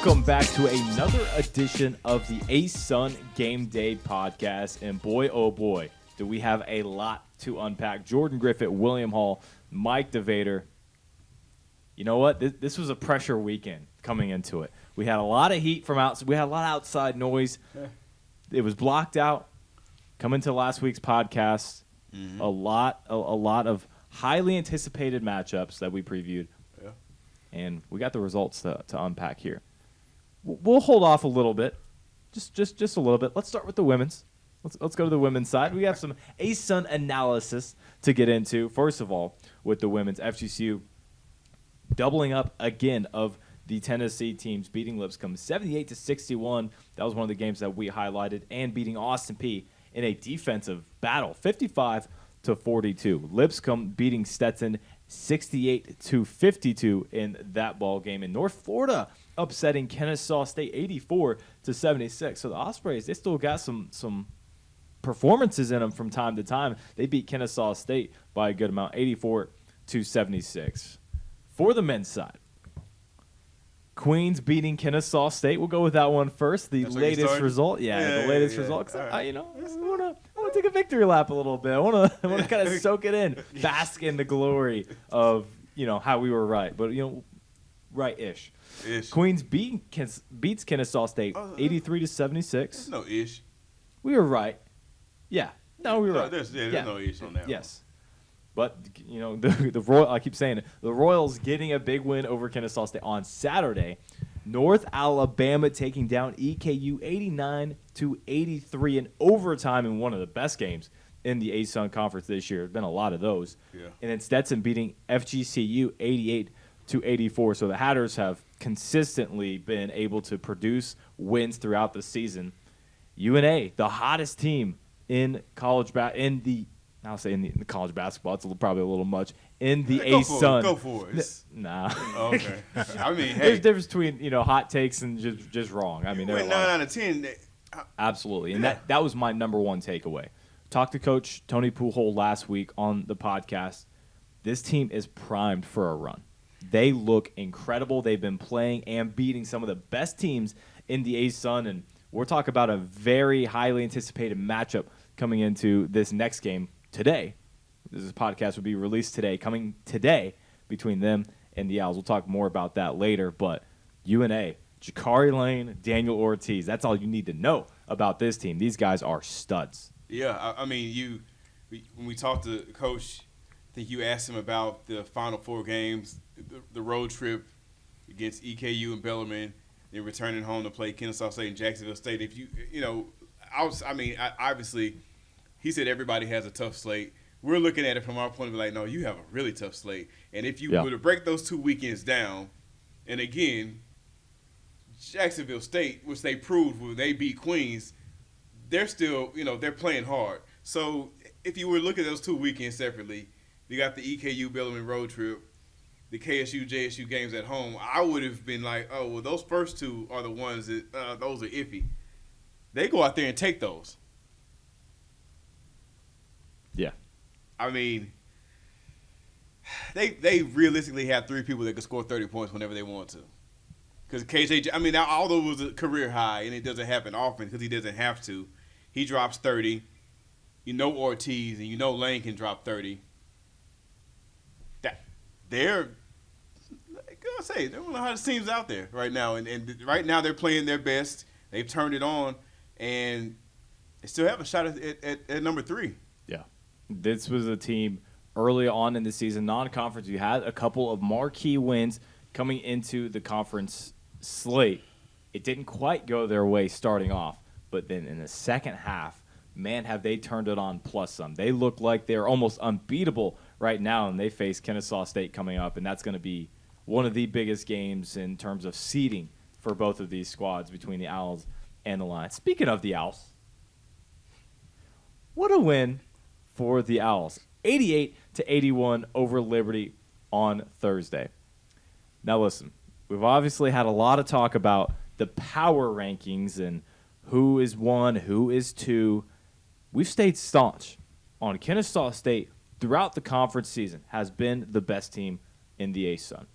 Welcome back to another edition of the ASUN Gameday Podcast. And boy, oh boy, do we have a lot to unpack. Jordan Griffitt, William Hall, Mike DeVader. You know what? This was a pressure weekend coming into it. We had a lot of heat from outside. We had a lot of outside noise. It was blocked out. Coming to last week's podcast, a lot of highly anticipated matchups that we previewed. Yeah. And we got the results to unpack here. We'll hold off a little bit, just a little bit. Let's start with the women's. Let's go to the women's side. We have some ASUN analysis to get into. First of all, with the women's, FGCU doubling up again of the Tennessee teams, beating Lipscomb 78-61. That was one of the games that we highlighted, and beating Austin Peay in a defensive battle, 55-42. Lipscomb beating Stetson 68-52 in that ball game. In North Florida, upsetting Kennesaw State 84-76. So the Ospreys, they still got some performances in them from time to time. They beat Kennesaw State by a good amount, 84-76. For the men's side, Queens beating Kennesaw State. We'll go with that one first. The latest result. The latest result. Right. I want to take a victory lap a little bit. I want to kind of soak it in, bask in the glory of how we were right, but right-ish. Queens beats Kennesaw State 83-76. No ish. We were right. Yeah. No, we were right. There's no ish on that. Yes. But, the Royal, I keep saying it, the Royals getting a big win over Kennesaw State on Saturday. North Alabama taking down EKU 89-83 in overtime in one of the best games in the ASUN Conference this year. There's been a lot of those. Yeah. And then Stetson beating FGCU 88-84. So the Hatters have consistently been able to produce wins throughout the season. UNA, the hottest team in college in the college basketball, it's probably a little much. In the ASUN. Go for it. Nah. Okay. I mean, hey. There's a difference between, hot takes and just wrong. I mean, went 9 out of 10. Absolutely. And that was my number one takeaway. Talked to Coach Tony Pujol last week on the podcast. This team is primed for a run. They look incredible. They've been playing and beating some of the best teams in the ASUN, and we're talking about a very highly anticipated matchup coming into this next game today. This podcast will be released today, coming today between them and the Owls. We'll talk more about that later, but UNA, Jakari Lane, Daniel Ortiz, that's all you need to know about this team. These guys are studs. Yeah, I mean, when we talked to Coach, I think you asked him about the Final Four games, the road trip against EKU and Bellarmine, then returning home to play Kennesaw State and Jacksonville State. If obviously, he said everybody has a tough slate. We're looking at it from our point of view, like, no, you have a really tough slate. And if you were to break those 2 weekends down, and again, Jacksonville State, which they proved when they beat Queens, they're still, they're playing hard. So if you were to look at those 2 weekends separately, you got the EKU Bellarmine road trip, the KSU JSU games at home. I would have been like, oh, well, those first two are the ones that those are iffy. They go out there and take those. Yeah. I mean, they realistically have 3 people that can score 30 points whenever they want to. Because KJ, although it was a career high and it doesn't happen often because he doesn't have to, he drops 30. Ortiz and Lane can drop 30. They're one of the hottest teams out there right now. And right now they're playing their best. They've turned it on, and they still have a shot at number 3. Yeah. This was a team early on in the season, non-conference. You had a couple of marquee wins coming into the conference slate. It didn't quite go their way starting off, but then in the second half, man, have they turned it on plus some. They look like they're almost unbeatable right now, and they face Kennesaw State coming up, and that's going to be one of the biggest games in terms of seeding for both of these squads between the Owls and the Lions. Speaking of the Owls, what a win for the Owls. 88-81 over Liberty on Thursday. Now listen, we've obviously had a lot of talk about the power rankings and who is 1, who is 2. We've stayed staunch on Kennesaw State throughout the conference season has been the best team in the ASUN.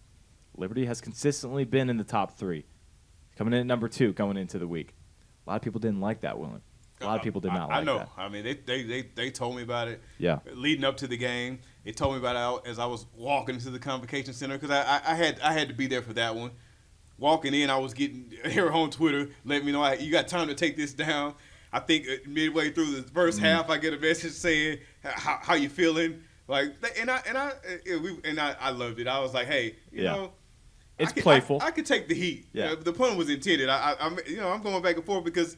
Liberty has consistently been in the top 3. coming in at number 2 going into the week. A lot of people didn't like that, William. A lot of people did not like that. I know. I mean, they told me about it. Yeah. Leading up to the game, they told me about it as I was walking into the convocation center because I had to be there for that one. Walking in, I was getting here on Twitter, letting me know you got time to take this down. I think midway through the first half, I get a message saying how you feeling, like, and I loved it. I was like, hey, you know, it's playful. I could take the heat. Yeah. The pun was intended. I'm going back and forth because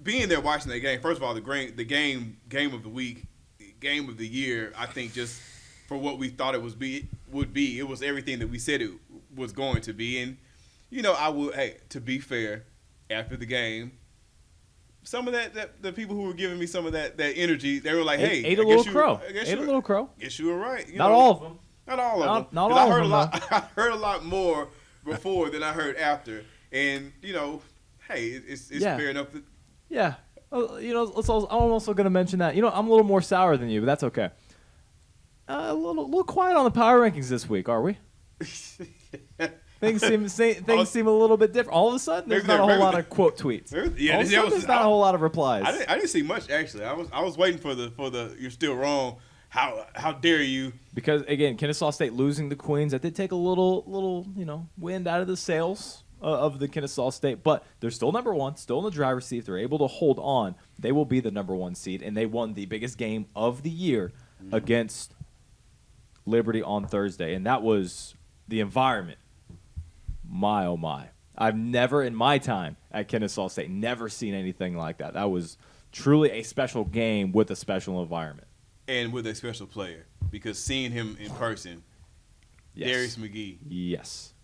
being there watching that game. First of all, the game of the week, game of the year. I think just for what we thought it would be, it was everything that we said it was going to be. And you know, to be fair, after the game, some of the people who were giving me some of that energy, they were like, "Hey, ate a little crow. Guess you were right." Not all of them. Not all of them. Not all of them. I heard a lot more before than I heard after, and you know, hey, it's fair enough. Yeah. You know, I'm also going to mention that. You know, I'm a little more sour than you, but that's okay. A little quiet on the power rankings this week, are we? Things seem a little bit different. All of a sudden, there's not a whole lot of quote tweets. There's not a whole lot of replies. I didn't see much actually. I was waiting for the you're still wrong. How dare you? Because again, Kennesaw State losing the Queens, that did take a little wind out of the sails of the Kennesaw State, but they're still number 1, still in the driver's seat. If they're able to hold on, they will be the number 1 seed, and they won the biggest game of the year against Liberty on Thursday, and that was the environment. My, oh my. I've never in my time at Kennesaw State never seen anything like that. That was truly a special game with a special environment. And with a special player, because seeing him in person, Darius McGee. Yes.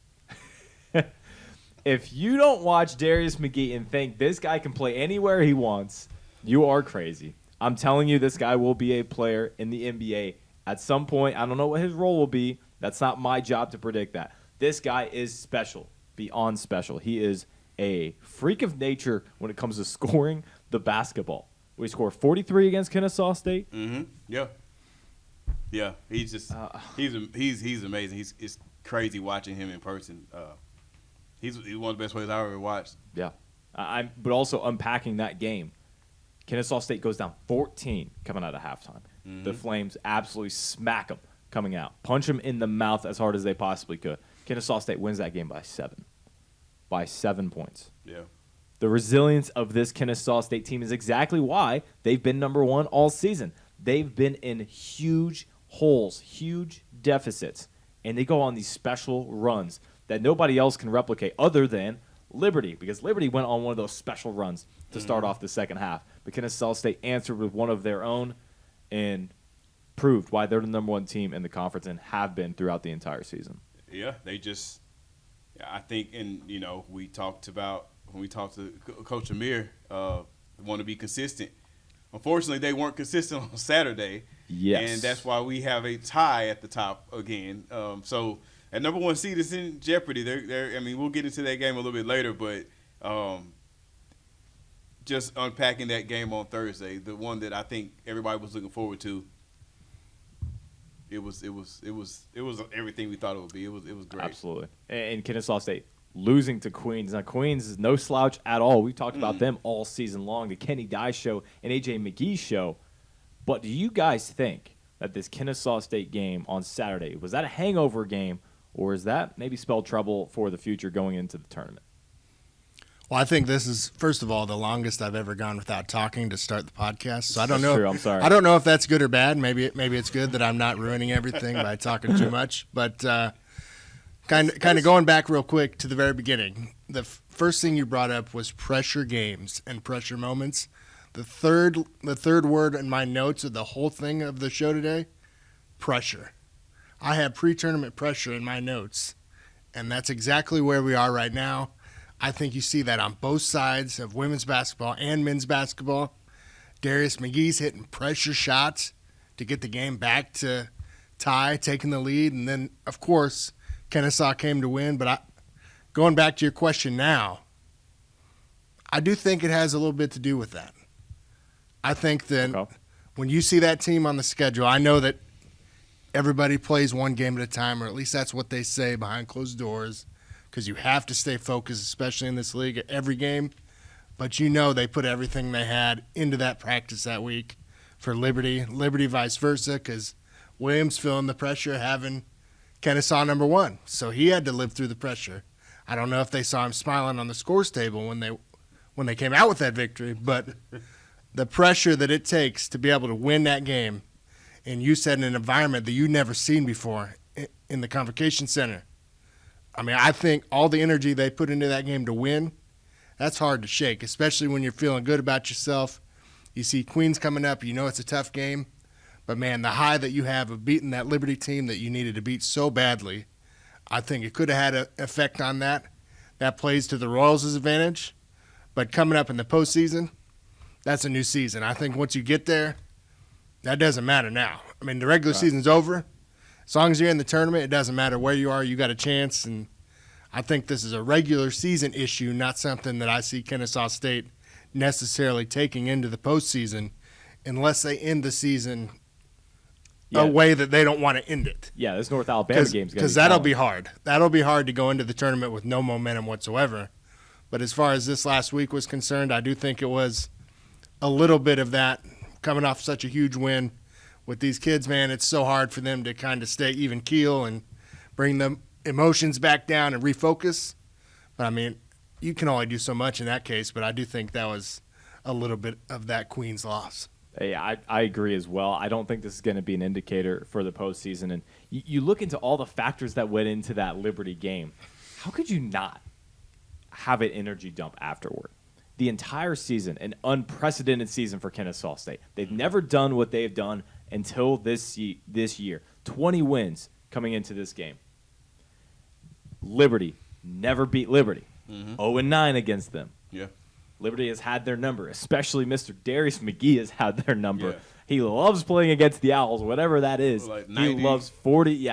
If you don't watch Darius McGee and think this guy can play anywhere he wants, you are crazy. I'm telling you, this guy will be a player in the NBA at some point. I don't know what his role will be. That's not my job to predict that. This guy is special, beyond special. He is a freak of nature when it comes to scoring the basketball. We scored 43 against Kennesaw State. Mm-hmm. Yeah. He's just he's amazing. It's crazy watching him in person. He's one of the best players I've ever watched. Yeah, but also unpacking that game. Kennesaw State goes down 14 coming out of halftime. Mm-hmm. The Flames absolutely smack them coming out, punch them in the mouth as hard as they possibly could. Kennesaw State wins that game by 7 points. Yeah. The resilience of this Kennesaw State team is exactly why they've been number 1 all season. They've been in huge holes, huge deficits, and they go on these special runs that nobody else can replicate other than Liberty, because Liberty went on one of those special runs to start off the second half. But Kennesaw State answered with one of their own and proved why they're the number 1 team in the conference and have been throughout the entire season. Yeah, I think, and you know, when we talked to Coach Amir, want to be consistent. Unfortunately, they weren't consistent on Saturday. Yes. And that's why we have a tie at the top again. So that number 1 seed is in jeopardy. I mean, we'll get into that game a little bit later, but just unpacking that game on Thursday, the one that I think everybody was looking forward to. It was everything we thought it would be. It was great. Absolutely. And Kennesaw State losing to Queens. Now, Queens is no slouch at all. We've talked about them all season long, the Kenny Dye show and A.J. McGee show. But do you guys think that this Kennesaw State game on Saturday, was that a hangover game, or is that maybe spell trouble for the future going into the tournament? Well, I think this is, first of all, the longest I've ever gone without talking to start the podcast. So I don't That's know. True. I'm sorry. I don't know if that's good or bad. Maybe it's good that I'm not ruining everything by talking too much. But kind of going back real quick to the very beginning, the first thing you brought up was pressure games and pressure moments. The third word in my notes of the whole thing of the show today, pressure. I have pre-tournament pressure in my notes, and that's exactly where we are right now. I think you see that on both sides of women's basketball and men's basketball. Darius McGee's hitting pressure shots to get the game back to tie, taking the lead. And then, of course, Kennesaw came to win. But going back to your question now, I do think it has a little bit to do with that. I think that when you see that team on the schedule, I know that everybody plays one game at a time, or at least that's what they say behind closed doors, because you have to stay focused, especially in this league, at every game. But you know they put everything they had into that practice that week for Liberty vice versa, because Williams feeling the pressure having Kennesaw number 1. So he had to live through the pressure. I don't know if they saw him smiling on the scores table when they came out with that victory, but the pressure that it takes to be able to win that game, and you said in an environment that you've never seen before in the Convocation Center. I mean, I think all the energy they put into that game to win, that's hard to shake, especially when you're feeling good about yourself. You see Queens coming up, you know it's a tough game. But, man, the high that you have of beating that Liberty team that you needed to beat so badly, I think it could have had an effect on that. That plays to the Royals' advantage. But coming up in the postseason, that's a new season. I think once you get there, that doesn't matter now. I mean, the regular season's over. As long as you're in the tournament, it doesn't matter where you are. You got a chance. And I think this is a regular season issue, not something that I see Kennesaw State necessarily taking into the postseason unless they end the season a way that they don't want to end it. Yeah, this North Alabama game's going to be because that'll be hard. That'll be hard to go into the tournament with no momentum whatsoever. But as far as this last week was concerned, I do think it was a little bit of that coming off such a huge win with these kids, man. It's so hard for them to kind of stay even keel and bring the emotions back down and refocus. But, I mean, you can only do so much in that case, but I do think that was a little bit of that Queens loss. Yeah, I agree as well. I don't think this is going to be an indicator for the postseason. And you look into all the factors that went into that Liberty game. How could you not have an energy dump afterward? The entire season, an unprecedented season for Kennesaw State. They've never done what they've done until this year. 20 wins coming into this game. Liberty never beat Liberty. 0-9 against them. Yeah. Liberty has had their number, especially Mr. Darius McGee has had their number. Yeah. He loves playing against the Owls, whatever that is. Like he loves 40,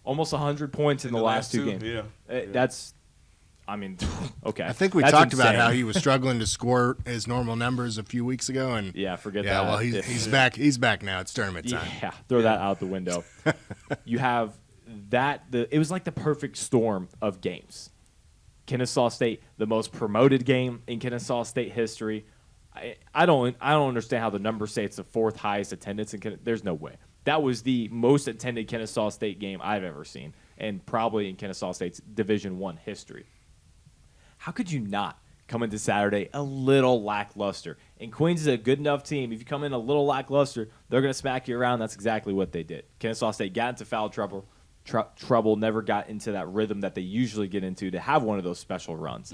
almost 100 points in the last two games. Yeah. That's, I mean, okay. I think we talked about how he was struggling to score his normal numbers a few weeks ago, and forget that. Yeah, well, he's back. He's back now. It's tournament time. Yeah, throw that out the window. You have that. It was like the perfect storm of games. Kennesaw State, the most promoted game in Kennesaw State history. I don't understand how the numbers say it's the 4th highest attendance in there's no way. That was the most attended Kennesaw State game I've ever seen, and probably in Kennesaw State's Division I history. How could you not come into Saturday a little lackluster? And Queens is a good enough team. If you come in a little lackluster, they're going to smack you around. That's exactly what they did. Kennesaw State got into foul trouble, never got into that rhythm that they usually get into to have one of those special runs.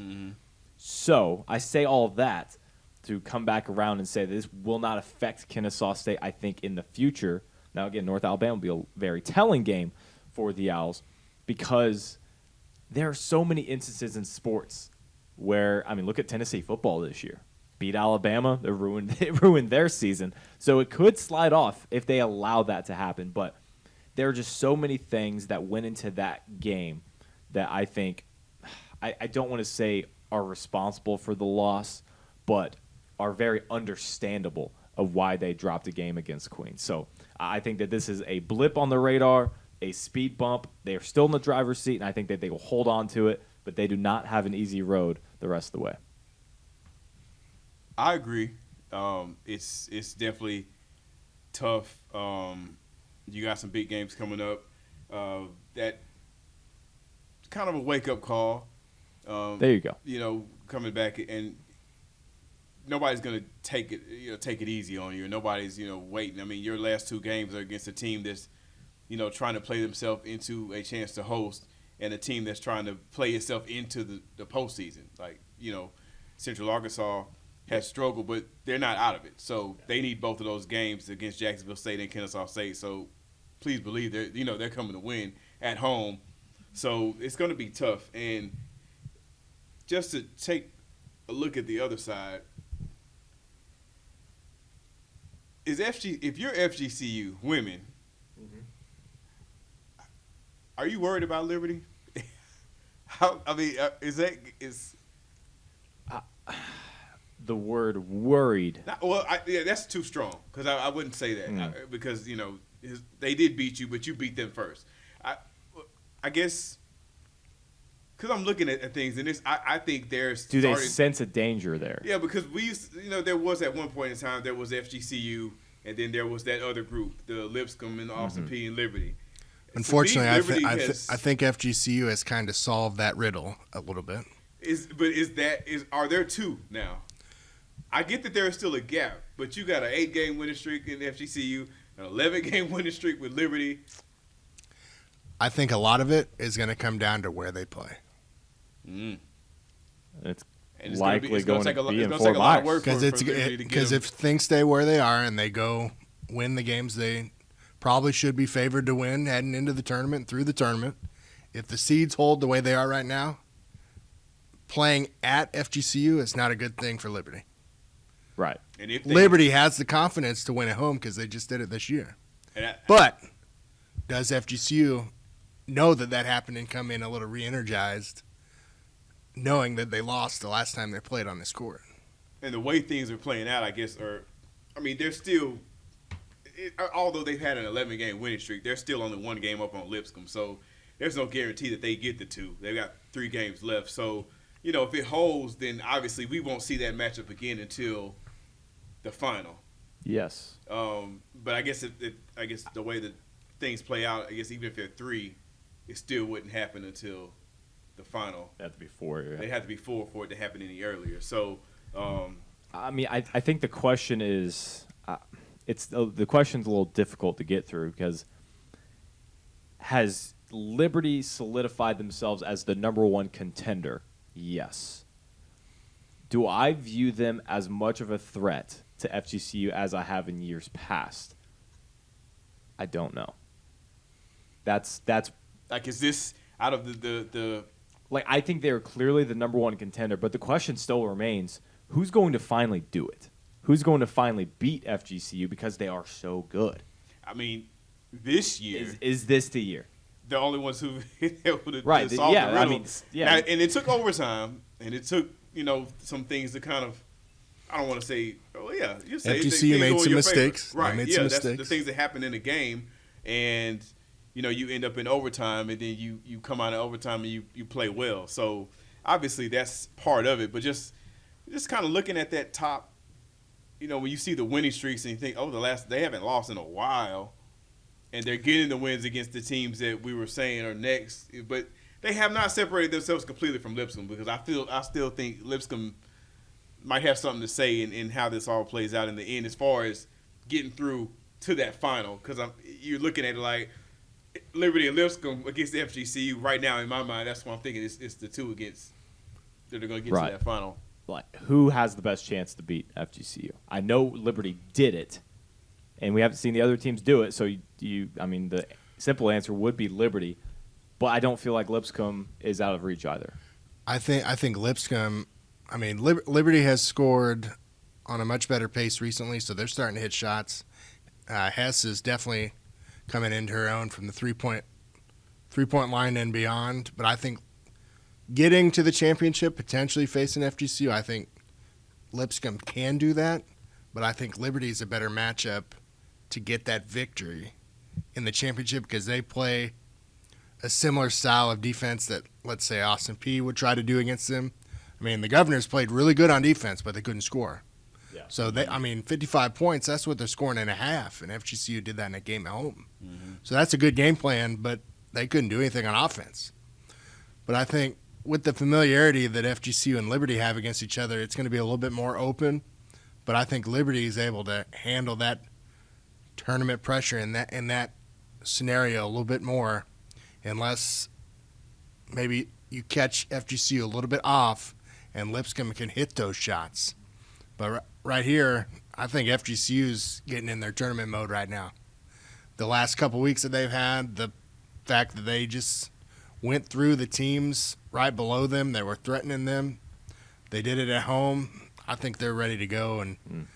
So I say all of that to come back around and say this will not affect Kennesaw State, I think, in the future. Now, again, North Alabama will be a very telling game for the Owls because there are so many instances in sports where, I mean, look at Tennessee football this year. Beat Alabama, it ruined their season. So it could slide off if they allow that to happen. But there are just so many things that went into that game that I think, I don't want to say are responsible for the loss, but are very understandable of why they dropped a game against Queens. So I think that this is a blip on the radar, a speed bump. They are still in the driver's seat, and I think that they will hold on to it, but they do not have an easy road the rest of the way. I agree. It's definitely tough. You got some big games coming up. That kind of a wake-up call. There you go. You know, coming back, and nobody's going to take it easy on you. Nobody's, waiting. I mean, your last 2 games are against a team that's, trying to play themselves into a chance to host, and a team that's trying to play itself into the postseason. Like, Central Arkansas has struggled, but they're not out of it. So they need both of those games against Jacksonville State and Kennesaw State. So please believe they're coming to win at home. So it's going to be tough. And just to take a look at the other side, if you're FGCU women, are you worried about Liberty? The word worried. That's too strong because I wouldn't say that because they did beat you, but you beat them first. I guess because I'm looking at things, and I think there's. Do they sense a danger there? Yeah, because we used, there was at one point in time there was FGCU, and then there was that other group, the Lipscomb and the Austin P and Liberty. Unfortunately, I think FGCU has kind of solved that riddle a little bit. Are there two now? I get that there is still a gap, but you got an 8-game winning streak in FGCU, an 11-game winning streak with Liberty. I think a lot of it is going to come down to where they play. It's likely going to be in Fort Myers. Because if things stay where they are and they go win the games they probably should be favored to win heading into the tournament, through the tournament, if the seeds hold the way they are right now, playing at FGCU is not a good thing for Liberty. Right. And if Liberty has the confidence to win at home because they just did it this year. But does FGCU know that happened and come in a little re-energized, knowing that they lost the last time they played on this court? And the way things are playing out, I guess, they're still, although they've had an 11-game winning streak, they're still only 1 game up on Lipscomb. So there's no guarantee that they get the 2. They've got 3 games left. So, if it holds, then obviously we won't see that matchup again until the final. Yes. But I guess I guess the way that things play out, I guess even if they're 3, it still wouldn't happen until the final. They have to be 4. Yeah. They have to be 4 for it to happen any earlier. So, I think the question is, the question's a little difficult to get through because has Liberty solidified themselves as the number 1 contender? Yes. Do I view them as much of a threat to FGCU as I have in years past? I don't know. That's like, is this out of the like, I think they're clearly the number 1 contender, but the question still remains, who's going to finally do it? Who's going to finally beat FGCU because they are so good? I mean, this year is this the year? The only ones who've been able to right. solve the riddle. Now, and it took overtime, and it took some things to kind of, I don't want to say, you say FGCU made some mistakes. Right, that's the things that happen in a game, and you end up in overtime, and then you come out of overtime and you play well. So obviously that's part of it, but just kind of looking at that top, when you see the winning streaks and you think, they haven't lost in a while. And they're getting the wins against the teams that we were saying are next, but they have not separated themselves completely from Lipscomb because I still think Lipscomb might have something to say in how this all plays out in the end as far as getting through to that final. Because you're looking at it like Liberty and Lipscomb against the FGCU right now. In my mind, that's what I'm thinking. It's the 2 against that are going to get to that final. Like, who has the best chance to beat FGCU? I know Liberty did it. And we haven't seen the other teams do it, so the simple answer would be Liberty, but I don't feel like Lipscomb is out of reach either. I think Lipscomb, Liberty has scored on a much better pace recently, so they're starting to hit shots. Hess is definitely coming into her own from the three-point line and beyond, but I think getting to the championship, potentially facing FGCU, I think Lipscomb can do that, but I think Liberty is a better matchup to get that victory in the championship because they play a similar style of defense that, let's say, Austin P would try to do against them. The Governors played really good on defense, but they couldn't score. Yeah. So, 55 points, that's what they're scoring in a half, and FGCU did that in a game at home. Mm-hmm. So that's a good game plan, but they couldn't do anything on offense. But I think with the familiarity that FGCU and Liberty have against each other, it's going to be a little bit more open. But I think Liberty is able to handle that tournament pressure in that scenario a little bit more, unless maybe you catch FGCU a little bit off and Lipscomb can hit those shots. But right here, I think FGCU's getting in their tournament mode right now. The last couple weeks that they've had, the fact that they just went through the teams right below them, they were threatening them. They did it at home. I think they're ready to go, and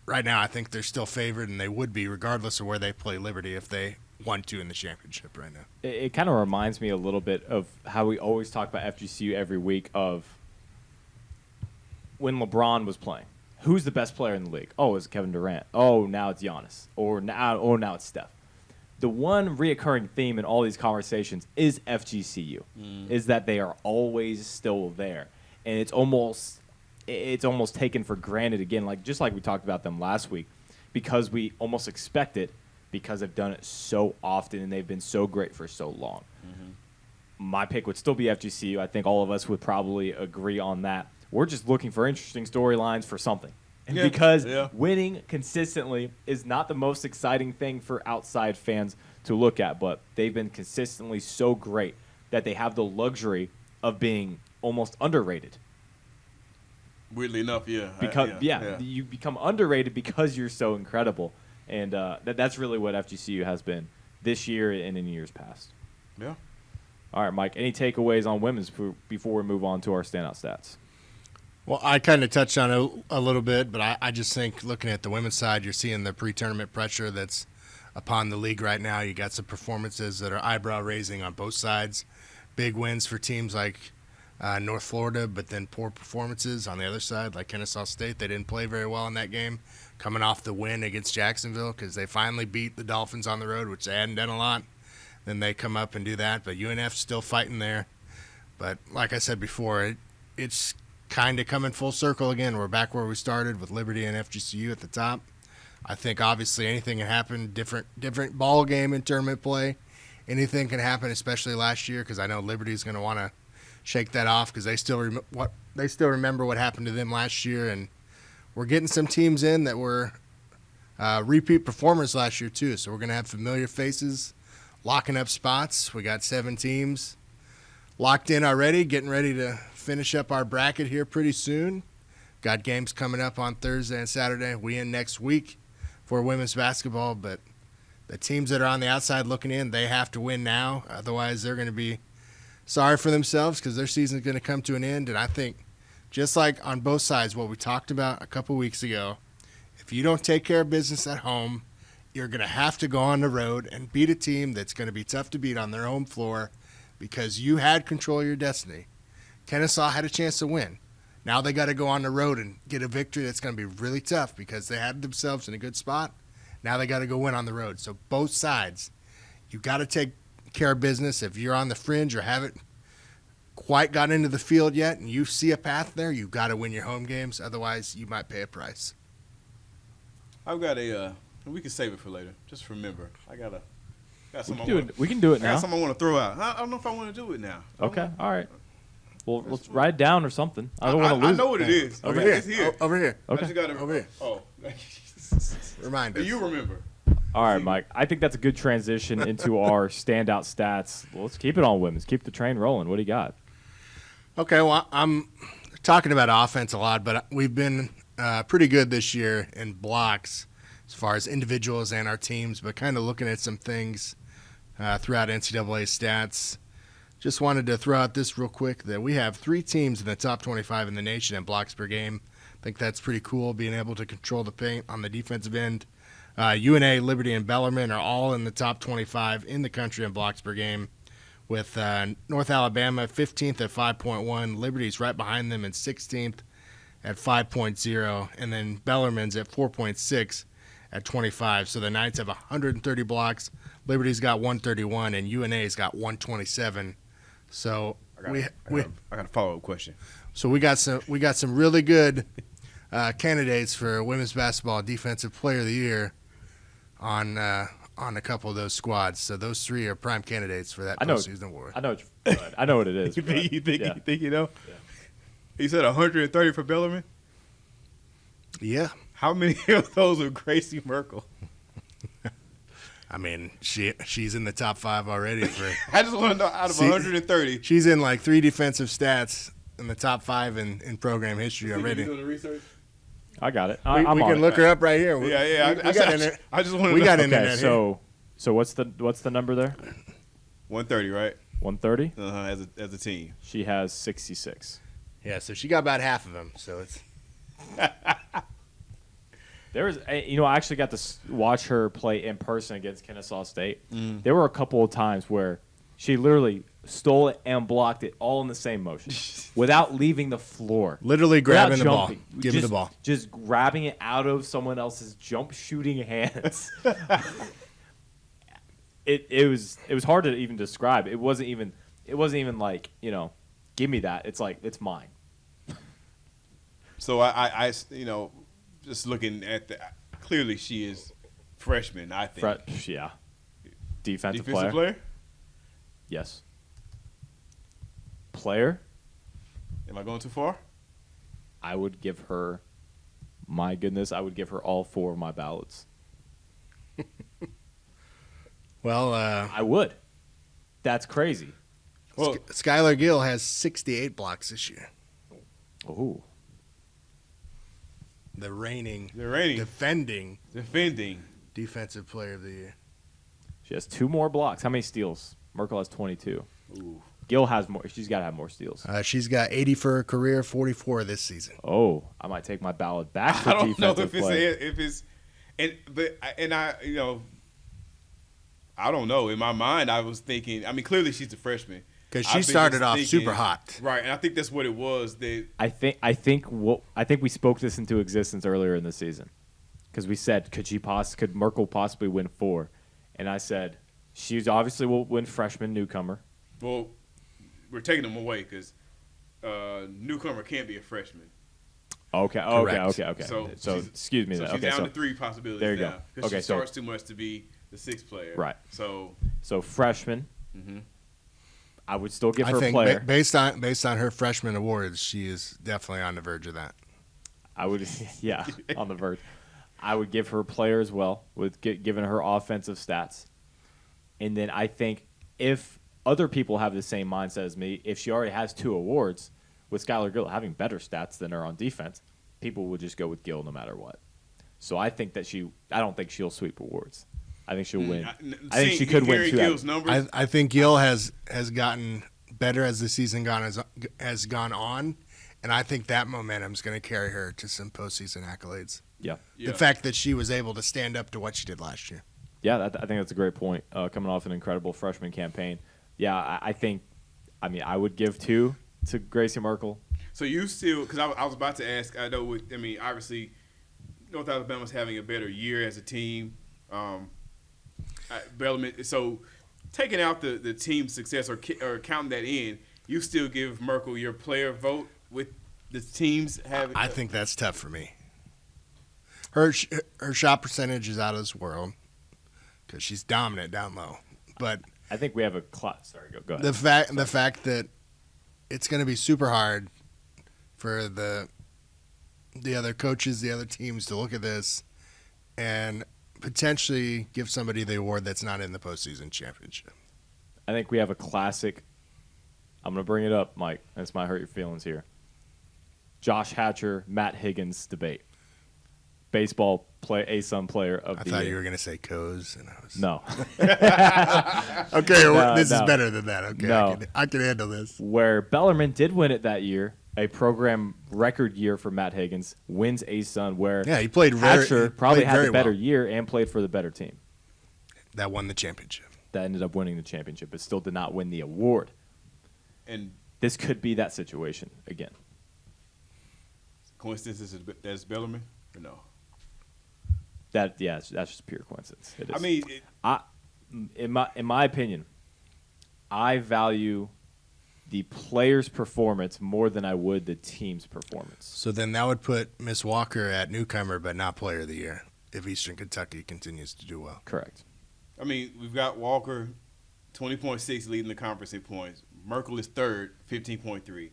right now I think they're still favored, and they would be regardless of where they play Liberty if they want to in the championship right now. It kind of reminds me a little bit of how we always talk about FGCU every week of when LeBron was playing. Who's the best player in the league? Oh, it's Kevin Durant. Oh, now it's Giannis. Or now it's Steph. the one reoccurring theme in all these conversations is FGCU, is that they are always still there, and it's almost taken for granted again, just like we talked about them last week, because we almost expect it because they've done it so often and they've been so great for so long. My pick would still be FGCU. I think all of us would probably agree on that. We're just looking for interesting storylines for something. And because winning consistently is not the most exciting thing for outside fans to look at, but they've been consistently so great that they have the luxury of being almost underrated. Weirdly enough, you become underrated because you're so incredible. And that's really what FGCU has been this year and in years past. Yeah. All right, Mike, any takeaways on women's before we move on to our standout stats? Well, I kind of touched on it a little bit, but I just think looking at the women's side, you're seeing the pre-tournament pressure that's upon the league right now. You got some performances that are eyebrow-raising on both sides. Big wins for teams like North Florida, but then poor performances on the other side, like Kennesaw State. They didn't play very well in that game, coming off the win against Jacksonville because they finally beat the Dolphins on the road, which they hadn't done a lot. Then they come up and do that, but UNF's still fighting there. But like I said before, it's kind of coming full circle again. We're back where we started with Liberty and FGCU at the top. I think obviously anything can happen, different ball game in tournament play. Anything can happen, especially last year, because I know Liberty's going to want to shake that off because they still remember what happened to them last year, and we're getting some teams in that were repeat performers last year too. So we're going to have familiar faces locking up spots. We got 7 teams locked in already, getting ready to finish up our bracket here pretty soon. Got games coming up on Thursday and Saturday. We in next week for women's basketball, but the teams that are on the outside looking in, they have to win now. Otherwise, they're going to be sorry for themselves because their season's going to come to an end. And I think just like on both sides, what we talked about a couple weeks ago, if you don't take care of business at home, you're going to have to go on the road and beat a team that's going to be tough to beat on their home floor because you had control of your destiny. Kennesaw had a chance to win. Now they got to go on the road and get a victory that's going to be really tough because they had themselves in a good spot. Now they got to go win on the road. So both sides, you got to take care of business. If you're on the fringe or haven't quite got into the field yet and you see a path there, you got to win your home games. Otherwise, you might pay a price. I've got we can save it for later. Just remember, got something. We can do it now. I got something I want to throw out. I don't know if I want to do it now. Okay, all right. Well, let's write it down or something. I don't want to lose. I know what it is. Over here. It's here. Over here. Okay. I just gotta, over here. Oh. Remind us. You remember. All right, Mike. I think that's a good transition into our standout stats. Well, let's keep it on women's. Keep the train rolling. What do you got? Okay, well, I'm talking about offense a lot, but we've been pretty good this year in blocks as far as individuals and our teams, but kind of looking at some things throughout NCAA stats. Just wanted to throw out this real quick that we have 3 teams in the top 25 in the nation in blocks per game. I think that's pretty cool, being able to control the paint on the defensive end. UNA, Liberty, and Bellarmine are all in the top 25 in the country in blocks per game, with North Alabama 15th at 5.1. Liberty's right behind them in 16th at 5.0, and then Bellarmine's at 4.6 at 25. So the Knights have 130 blocks. Liberty's got 131, and UNA's got 127. So I got a follow-up question. So we got some really good candidates for women's basketball defensive player of the year on a couple of those squads. So those 3 are prime candidates for that postseason award. I know what it is. You think you know? Yeah. He said 130 for Bellarmine? Yeah. How many of those are Gracie Merkel? I mean, she's in the top 5 already. I just want to know, out of 130. She's in like 3 defensive stats in the top 5 in program history already. You doing the research? I got it. We can look her up right here. I just want to We got know. internet here. So what's the number there? 130, right? 130? As a team. She has 66. Yeah, so she got about half of them. So it's There was, I actually got to watch her play in person against Kennesaw State. There were a couple of times where she literally stole it and blocked it all in the same motion without leaving the floor. Literally grabbing the ball. Give me the ball. Just grabbing it out of someone else's jump shooting hands. it was hard to even describe. It wasn't even like, give me that. It's like, it's mine. So I just looking at clearly she is freshman, I think. Yeah. Defensive player? Yes. Player? Am I going too far? I would give her, my goodness, I would give her all 4 of my ballots. Well, I would. That's crazy. Well, Skylar Gill has 68 blocks this year. Oh. The reigning defending defensive player of the year. She has 2 more blocks. How many steals? Merkel has 22. Ooh. Gill has more. She's got to have more steals. She's got 80 for her career, 44 this season. Oh, I might take my ballot back for I don't know defensive play. I don't know. In my mind, I was thinking. I mean, clearly she's a freshman because she started off super hot, right? And I think that's what it was. That I think we spoke this into existence earlier in the season because we said could Merkel possibly win 4, and I said she's obviously will win freshman newcomer. Well, we're taking them away because newcomer can't be a freshman. Okay. So excuse me. So she's down to 3 possibilities. There you now, go. Because she starts too much to be the 6th player. Right. So freshman. Mm-hmm. I would still give her I think player. Based on her freshman awards, she is definitely on the verge of that. I would, yeah, on the verge. I would give her player as well, with giving her offensive stats. And then I think if other people have the same mindset as me, if she already has 2 awards, with Skylar Gill having better stats than her on defense, people would just go with Gill no matter what. So I think that I don't think she'll sweep awards. I think she'll win. I think she could win 2. Gill's numbers, I think Gill has gotten better as the season has gone on, and I think that momentum is going to carry her to some postseason accolades. Yeah. The fact that she was able to stand up to what she did last year. Yeah, I think that's a great point. Coming off an incredible freshman campaign. Yeah, I would give 2 to Gracie Merkel. So you still, because I was about to ask, obviously North Alabama's having a better year as a team. Bellman, so taking out the team's success or counting that in, you still give Merkel your player vote with the teams having. I think that's tough for me. Her shot percentage is out of this world because she's dominant down low. But I think we have a sorry, go ahead. The fact that it's going to be super hard for the other coaches, the other teams to look at this and potentially give somebody the award that's not in the postseason championship. I think we have a classic. I'm going to bring it up, Mike. This might hurt your feelings here. Josh Hatcher, Matt Higgins debate. Baseball ASUN player of the year. I thought you were going to say Coes. And I was... No. Okay, this is better than that. Okay, no. I can handle this. Where Bellarmine did win it that year, a program record year for Matt Higgins, wins ASUN, where he played Hatcher probably had the better well. year and played for the better team. That won the championship. That ended up winning the championship, but still did not win the award. And this could be that situation again. Coincidence that's Bellarmine or no? That's just pure coincidence. It is. I mean, in my opinion, I value the player's performance more than I would the team's performance. So then that would put Miss Walker at newcomer but not player of the year if Eastern Kentucky continues to do well. Correct. I mean, we've got Walker, 20.6 leading the conference in points. Merkel is third, 15.3.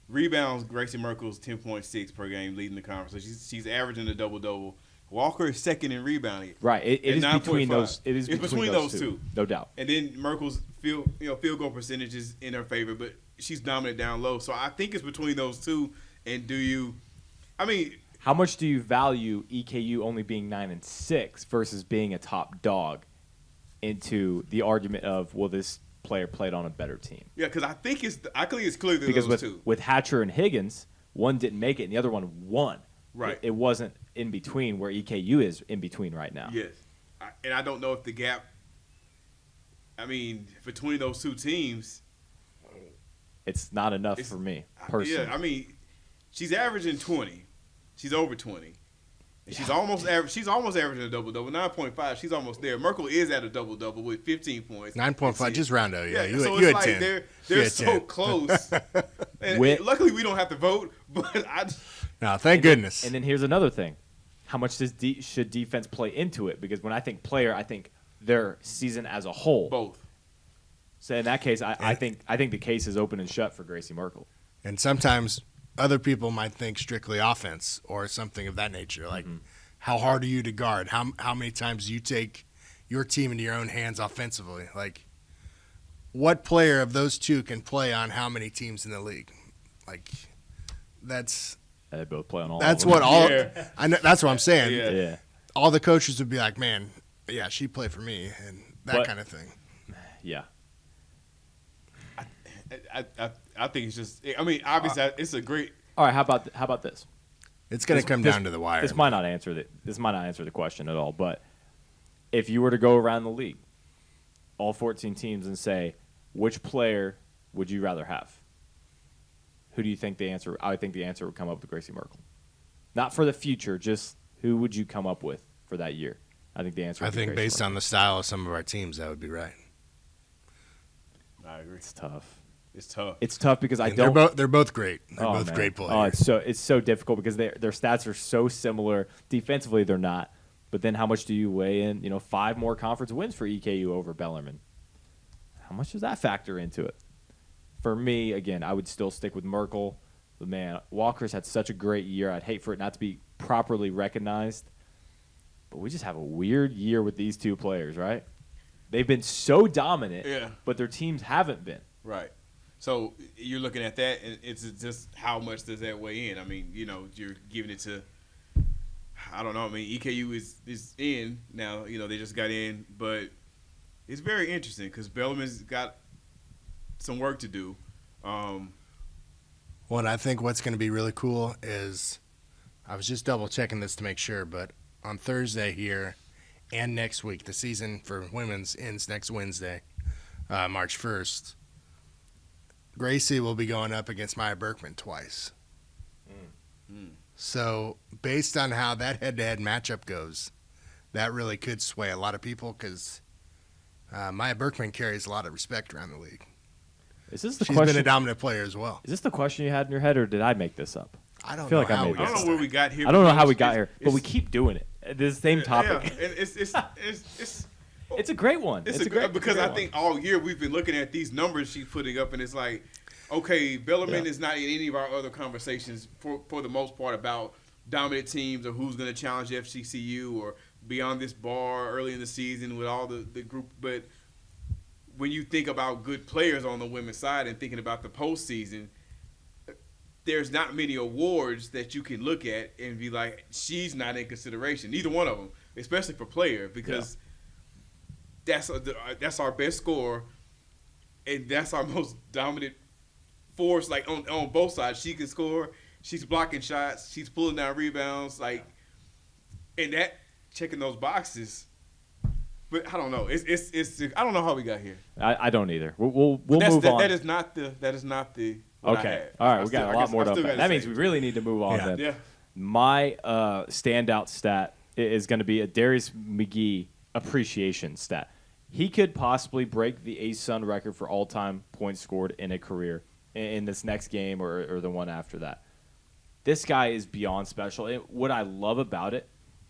Rebounds, Gracie Merkel's 10.6 per game leading the conference. So she's averaging a double-double. Walker is second in rebounding. Right. It is between those. It's between those two. No doubt. And then Merkel's field goal percentage is in her favor, but she's dominant down low. So I think it's between those two. And how much do you value EKU only being 9-6 versus being a top dog into the argument of, well, this player played on a better team? Yeah, because I think it's clear that because those two. With Hatcher and Higgins, one didn't make it and the other one won. Right. It wasn't in between where EKU is in between right now. Yes. And I don't know if the gap, between those two teams. It's not enough for me, personally. Yeah, she's averaging 20. She's over 20. And she's almost average. She's almost averaging a double-double. 9.5. She's almost there. Merkel is at a double-double with 15 points. 9.5. Just round out. Yeah, so you it's had like 10. They're so close. and luckily, we don't have to vote. But no, thank goodness. And then here's another thing: how much should defense play into it? Because when I think player, I think their season as a whole. Both. So in that case, I think the case is open and shut for Gracie Merkel. And sometimes other people might think strictly offense or something of that nature. Like, how hard are you to guard? How many times do you take your team into your own hands offensively? Like, what player of those two can play on how many teams in the league? Like, that's They both play on all. that's of them. what all. Yeah. I know, that's what I'm saying. Yeah. All the coaches would be like, man, yeah, she played for me and that kind of thing. Yeah. I think it's just. I mean, obviously, it's a great. All right. How about this? It's going to come down to the wire. This might not answer the question at all. But if you were to go around the league, all 14 teams, and say, which player would you rather have? Who do you think the answer? I think the answer would come up with Gracie Merkel. Not for the future, just who would you come up with for that year? I think the answer. I think based on the style of some of our teams, that would be right. I agree. It's tough. It's tough because I don't. They're both great. They're both man. great players. It's so difficult because their stats are so similar. Defensively, they're not. But then, how much do you weigh in? 5 more conference wins for EKU over Bellarmine. How much does that factor into it? For me, again, I would still stick with Merkel. But man, Walker's had such a great year. I'd hate for it not to be properly recognized. But we just have a weird year with these two players, right? They've been so dominant, but their teams haven't been. Right. So you're looking at that, and it's just how much does that weigh in? I mean, you're giving it to, I don't know. I mean, EKU is in now. They just got in, but it's very interesting because Bellarmine's got some work to do. I think what's going to be really cool is, I was just double checking this to make sure, but on Thursday here and next week, the season for women's ends next Wednesday, March 1st. Gracie will be going up against Maya Berkman twice. So based on how that head-to-head matchup goes, that really could sway a lot of people because Maya Berkman carries a lot of respect around the league. She's been a dominant player as well. Is this the question you had in your head, or did I make this up? I don't feel know like how I made I don't know where we got here. I don't know how we got here, but we keep doing it. This same topic. Yeah, it's It's a great one. Because I think all year we've been looking at these numbers she's putting up, and it's like, okay, Bellarmine is not in any of our other conversations for the most part about dominant teams or who's going to challenge FCCU or beyond this bar early in the season with all the group. But when you think about good players on the women's side and thinking about the postseason, there's not many awards that you can look at and be like, she's not in consideration. Neither one of them, especially for player, because that's our best scorer, and that's our most dominant force. Like on both sides, she can score. She's blocking shots. She's pulling down rebounds. Like, and that checking those boxes. But I don't know. It's I don't know how we got here. I don't either. We'll move on. That is not the. Okay. All right. We got a lot more to unpack. That means we really need to move on then. Yeah. My standout stat is going to be a Darius McGee appreciation stat. He could possibly break the ASUN record for all-time points scored in a career in this next game or the one after that. This guy is beyond special. And what I love about it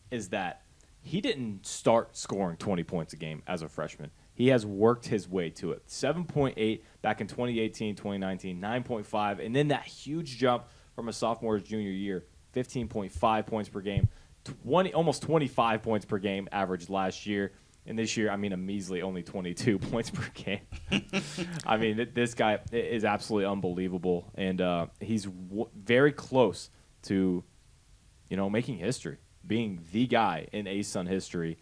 is that he didn't start scoring 20 points a game as a freshman. He has worked his way to it. 7.8 back in 2018, 2019, 9.5, and then that huge jump from a sophomore to junior year, 15.5 points per game, almost 25 points per game average last year. And this year, I mean, a measly only 22 points per game. I mean, this guy is absolutely unbelievable, and he's very close to, making history, being the guy in ASUN history.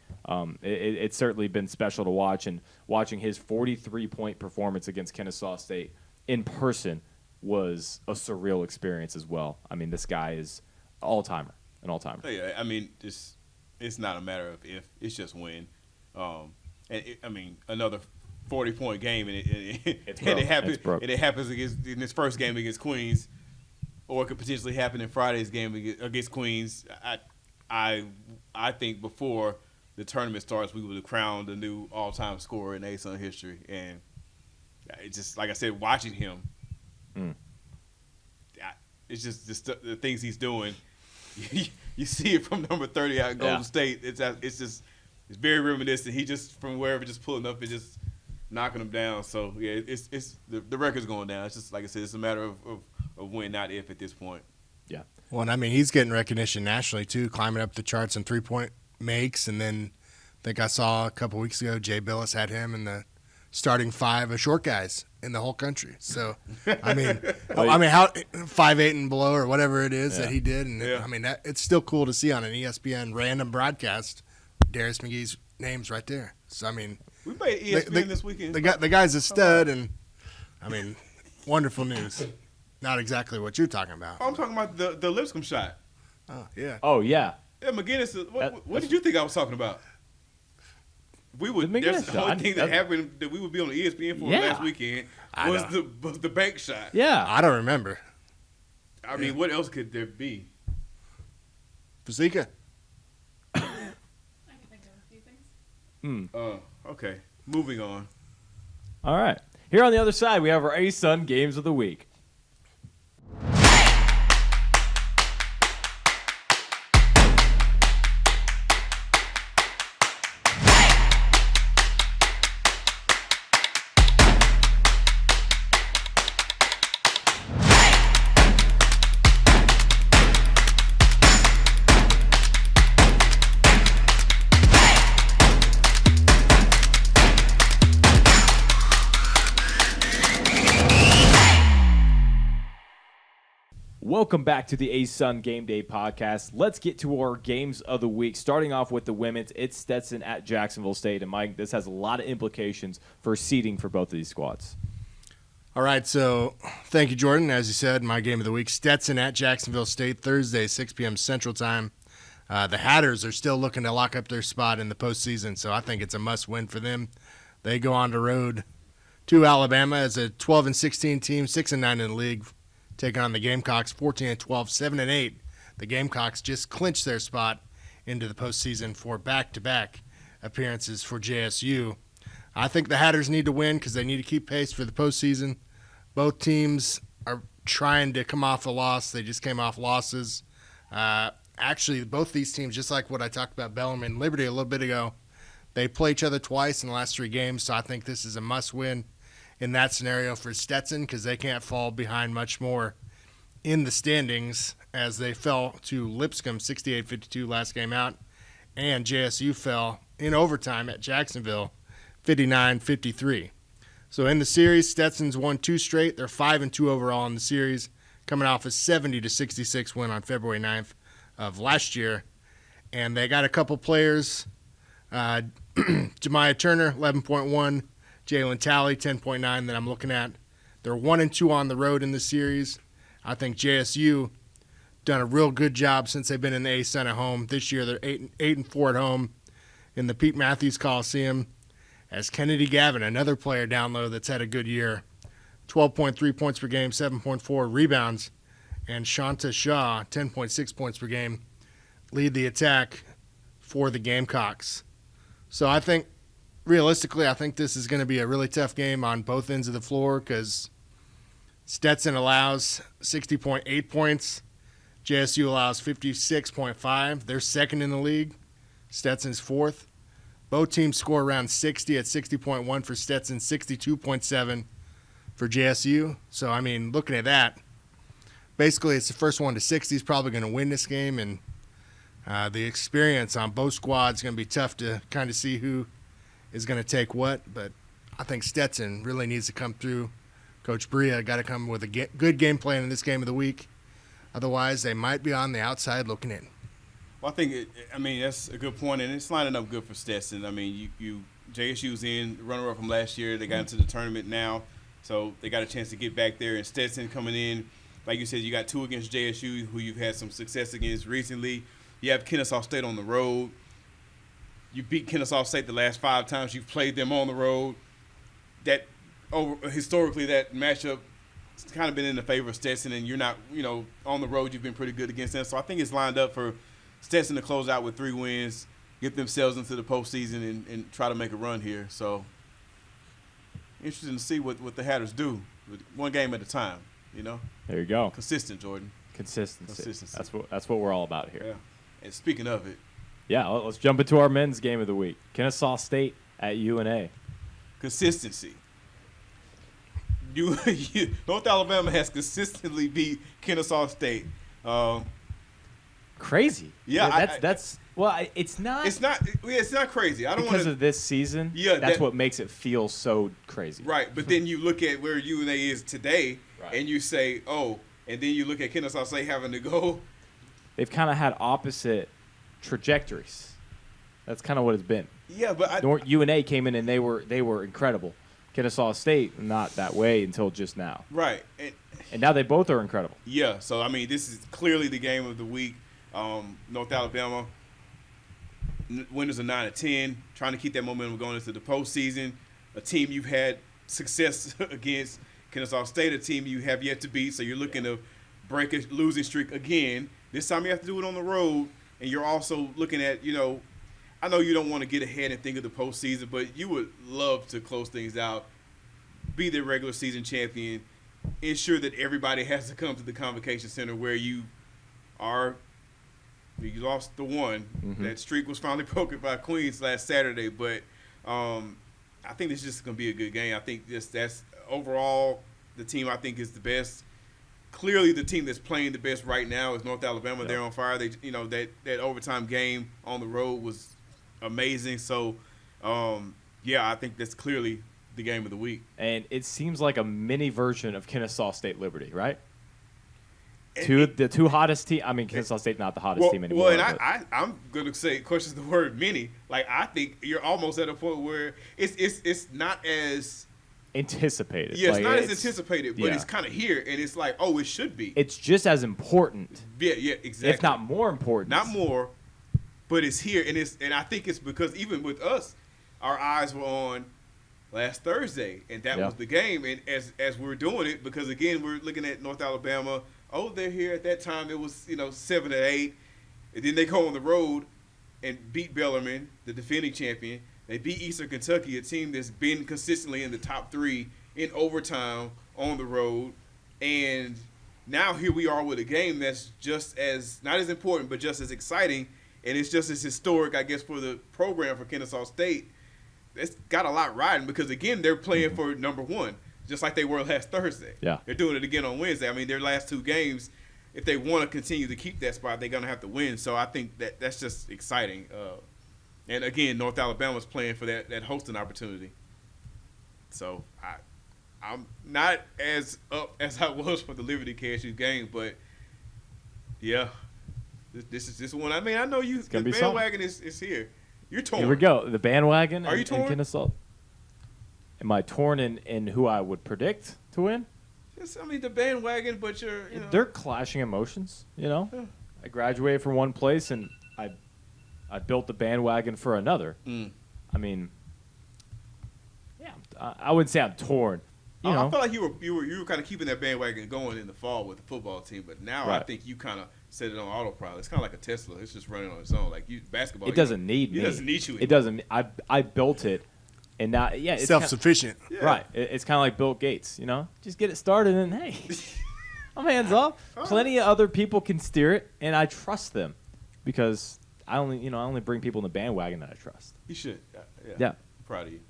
It's certainly been special to watch, and watching his 43-point performance against Kennesaw State in person was a surreal experience as well. I mean, this guy is an all-timer. Yeah, I mean, it's not a matter of if, it's just when. Another 40-point game, and it happens in his first game against Queens, or it could potentially happen in Friday's game against Queens. I think before the tournament starts, we would have crowned the new all-time scorer in ASUN history. And it's just, like I said, watching him, it's just the things he's doing. You see it from number 30 out at Golden State. It's very reminiscent. He just, from wherever, just pulling up and just knocking them down. So, yeah, it's the record's going down. It's just, like I said, it's a matter of when, not if, at this point. Yeah. Well, and I mean, he's getting recognition nationally, too, climbing up the charts in three-point makes. And then I think I saw a couple weeks ago, Jay Billis had him in the starting 5 of short guys in the whole country. So, I mean, how 5'8" and below or whatever it is that he did. And, I mean, it's still cool to see on an ESPN random broadcast, Darius McGee's name's right there. So, I mean. We played ESPN this weekend. The guy's a stud, and, I mean, wonderful news. Not exactly what you're talking about. Oh, I'm talking about the Lipscomb shot. Oh, yeah. Oh, yeah. Yeah, McGinnis, what did you think I was talking about? That's the only thing that happened that we would be on the ESPN for last weekend was the bank shot. Yeah. I don't remember. I mean, what else could there be? Fazika. I can think of a few things. Okay. Moving on. All right. Here on the other side, we have our ASUN Games of the Week. Welcome back to the ASUN Gameday Podcast. Let's get to our games of the week. Starting off with the women's, it's Stetson at Jacksonville State. And Mike, this has a lot of implications for seeding for both of these squads. All right, so thank you, Jordan. As you said, my game of the week, Stetson at Jacksonville State, Thursday, 6 p.m. Central Time. The Hatters are still looking to lock up their spot in the postseason, so I think it's a must-win for them. They go on the road to Alabama as a 12-16 team, 6-9 in the league, taking on the Gamecocks, 14-12, 7-8. The Gamecocks just clinched their spot into the postseason for back-to-back appearances for JSU. I think the Hatters need to win because they need to keep pace for the postseason. Both teams are trying to come off a loss. They just came off losses. Actually, both these teams, just like what I talked about Bellarmine and Liberty a little bit ago, they play each other twice in the last 3 games, so I think this is a must-win in that scenario for Stetson because they can't fall behind much more in the standings as they fell to Lipscomb 68-52 last game out, and JSU fell in overtime at Jacksonville 59-53. So in the series, Stetson's won 2 straight. They're 5-2 overall in the series, coming off a 70-66 win on February 9th of last year. And they got a couple players, Jemiah Turner, 11.1, Jalen Talley, 10.9 that I'm looking at. They're 1-2 on the road in the series. I think JSU done a real good job since they've been in the ASUN at home. This year they're 8-4 at home in the Pete Matthews Coliseum. As Kennedy Gavin, another player down low that's had a good year, 12.3 points per game, 7.4 rebounds, and Shanta Shaw, 10.6 points per game, lead the attack for the Gamecocks. So I think, realistically, I think this is going to be a really tough game on both ends of the floor because Stetson allows 60.8 points. JSU allows 56.5. They're second in the league. Stetson's fourth. Both teams score around 60 at 60.1 for Stetson, 62.7 for JSU. So, I mean, looking at that, basically it's the first one to 60 is probably going to win this game, and the experience on both squads is going to be tough to kind of see who is going to take what. But I think Stetson really needs to come through. Coach Bria got to come with a good game plan in this game of the week. Otherwise, they might be on the outside looking in. Well, I think, that's a good point, and it's lining up good for Stetson. I mean, JSU's in, runner-up from last year. They got into the tournament now, so they got a chance to get back there. And Stetson coming in, like you said, you got 2 against JSU, who you've had some success against recently. You have Kennesaw State on the road. You beat Kennesaw State the last 5 times you've played them on the road. Historically, that matchup has kind of been in the favor of Stetson, and you're not, on the road you've been pretty good against them. So I think it's lined up for Stetson to close out with 3 wins, get themselves into the postseason and try to make a run here. So interesting to see what the Hatters do with one game at a time. There you go. Consistent, Jordan. Consistency. That's what we're all about here. Yeah. And speaking of it, yeah, let's jump into our men's game of the week. Kennesaw State at UNA. Consistency. North Alabama has consistently beat Kennesaw State. Crazy. Yeah, it's not. It's not crazy. I don't because of this season. Yeah, that's what makes it feel so crazy. Right, but then you look at where UNA is today, right. and you say, oh, and then you look at Kennesaw State having to go. They've kind of had opposite trajectories. That's kind of what it's been. Yeah, but UNA came in and they were incredible. Kennesaw State not that way until just now. Right, and now they both are incredible. Yeah, so I mean, this is clearly the game of the week. North Alabama winners of 9-10, trying to keep that momentum going into the postseason. A team you've had success against, Kennesaw State, a team you have yet to beat. So you're looking to break a losing streak again. This time you have to do it on the road, and you're also looking at, I know you don't want to get ahead and think of the postseason, but you would love to close things out, be the regular season champion, ensure that everybody has to come to the Convocation Center where you lost the one. Mm-hmm. That streak was finally broken by Queens last Saturday, but I think this is just going to be a good game. I think that's overall the team I think is the best. Clearly, the team that's playing the best right now is North Alabama. Yep. They're on fire. They, that overtime game on the road was amazing. So, I think that's clearly the game of the week. And it seems like a mini version of Kennesaw State Liberty, right? The two hottest teams. I mean, Kennesaw State not the hottest team anymore. Well, and I'm going to say, question the word mini. Like, I think you're almost at a point where it's not as anticipated. Yeah, it's not as anticipated, but it's kind of here, and it's like, oh, it should be. It's just as important. Yeah, exactly. If not more important. Not more, but it's here, and I think it's because even with us, our eyes were on last Thursday, and that was the game. And as we're doing it, because again, we're looking at North Alabama. Oh, they're here. At that time, it was 7-8, and then they go on the road and beat Bellarmine, the defending champion. They beat Eastern Kentucky, a team that's been consistently in the top 3 in overtime on the road. And now here we are with a game that's just as, not as important, but just as exciting. And it's just as historic, I guess, for the program for Kennesaw State. It's got a lot riding because, again, they're playing for number 1, just like they were last Thursday. Yeah. They're doing it again on Wednesday. I mean, their last 2 games, if they want to continue to keep that spot, they're going to have to win. So I think that's just exciting. And again, North Alabama's playing for that hosting opportunity. So I'm not as up as I was for the Liberty KSU game, but yeah, this is this one. I mean, I know you. The bandwagon is here. You're torn. Here we go. The bandwagon. Are you torn? In Kennesaw. Am I torn in who I would predict to win? The bandwagon, but they're clashing emotions. Yeah. I graduated from one place and I built the bandwagon for another. I mean, I wouldn't say I'm torn. I felt like you were kind of keeping that bandwagon going in the fall with the football team, but now I think you kind of set it on autopilot. It's kind of like a Tesla; it's just running on its own. Like basketball, it doesn't need me. It doesn't need you anymore. It doesn't. I built it, and now it's self-sufficient. Right. It's kind of like Bill Gates. Just get it started, and hey, I'm hands off. Plenty of other people can steer it, and I trust them because I only bring people in the bandwagon that I trust. You should. Yeah. I'm proud of you.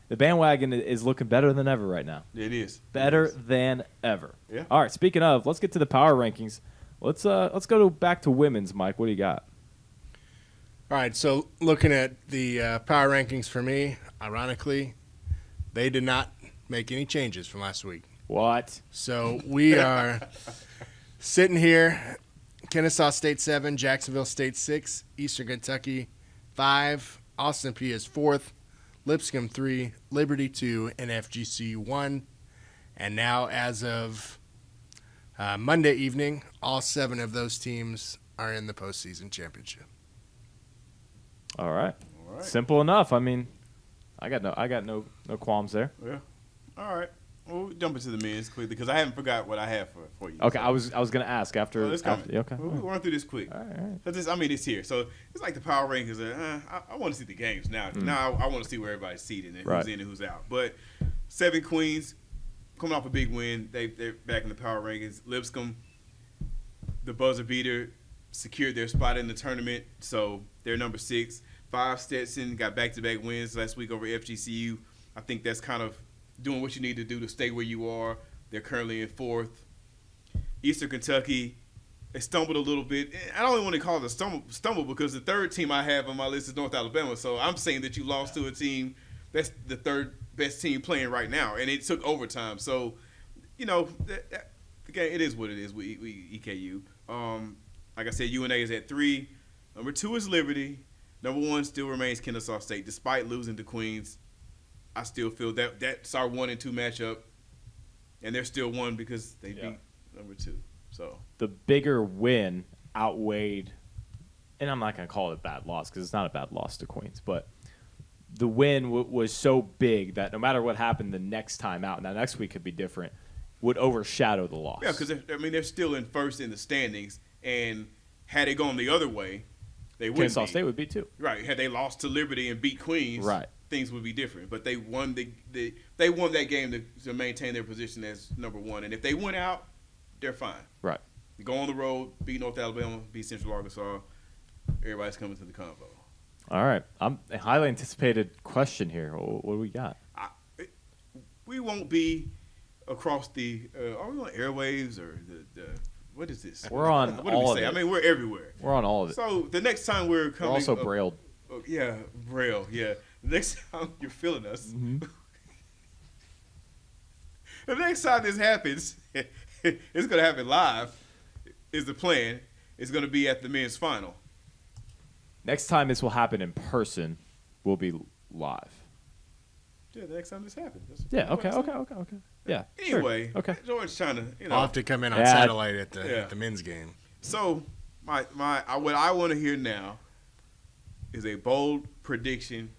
The bandwagon is looking better than ever right now. It is. Better than ever. Yeah. All right, speaking of, let's get to the power rankings. Let's go back to women's, Mike. What do you got? All right, so looking at the power rankings for me, ironically, they did not make any changes from last week. What? So we are sitting here, Kennesaw State 7, Jacksonville State 6, Eastern Kentucky 5, Austin P is 4th, Lipscomb 3, Liberty 2, and FGC 1. And now as of Monday evening, all 7 of those teams are in the postseason championship. All right. Simple enough. I mean, I got no qualms there. Yeah. All right. We'll jump into the men's quickly because I haven't forgot what I have for you. Okay, so. I was going to ask after. Well, it's coming. Okay. We'll run through this quick. All right. It's here. So it's like the power rankings. I want to see the games now. Now I want to see where everybody's seated and who's in and who's out. But 7 Queens coming off a big win. They're back in the power rankings. Lipscomb, the buzzer beater, secured their spot in the tournament. So they're number 6. 5 Stetson got back-to-back wins last week over FGCU. I think that's kind of doing what you need to do to stay where you are. They're currently in 4th. Eastern Kentucky, they stumbled a little bit. I don't even want to call it a stumble because the third team I have on my list is North Alabama. So I'm saying that you lost to a team that's the third best team playing right now, and it took overtime. So, the game, it is what it is with EKU. Like I said, UNA is at 3. Number 2 is Liberty. Number 1 still remains Kennesaw State. Despite losing to Queens, I still feel that's our 1 and 2 matchup, and they're still 1 because they beat number 2. So the bigger win outweighed, and I'm not going to call it a bad loss because it's not a bad loss to Queens, but the win was so big that no matter what happened the next time out, now next week could be different, would overshadow the loss. Yeah, because they're still in first in the standings, and had it gone the other way, they wouldn't. Kennesaw State would be too. Right. Had they lost to Liberty and beat Queens, right, things would be different. But they won they won that game to maintain their position as number 1. And if they went out, they're fine. Right. Go on the road, beat North Alabama, beat Central Arkansas. Everybody's coming to the convo. All right. I'm a highly anticipated question here. What do we got? We won't be across the are we on airwaves or the what is this? We're on what all do we of say? it. I mean, we're everywhere. We're on all of it. So the next time we're coming, we're also brailled. Yeah, braille. Yeah. The next time you're feeling us, the next time this happens, it's gonna happen live. Is the plan? It's gonna be at the men's final. Next time this will happen in person, we'll be live. Yeah, the next time this happens. Yeah. Okay. Yeah. Anyway, sure. Okay. George's trying to, I'll have to come in on satellite at the men's game. So, what I want to hear now is a bold prediction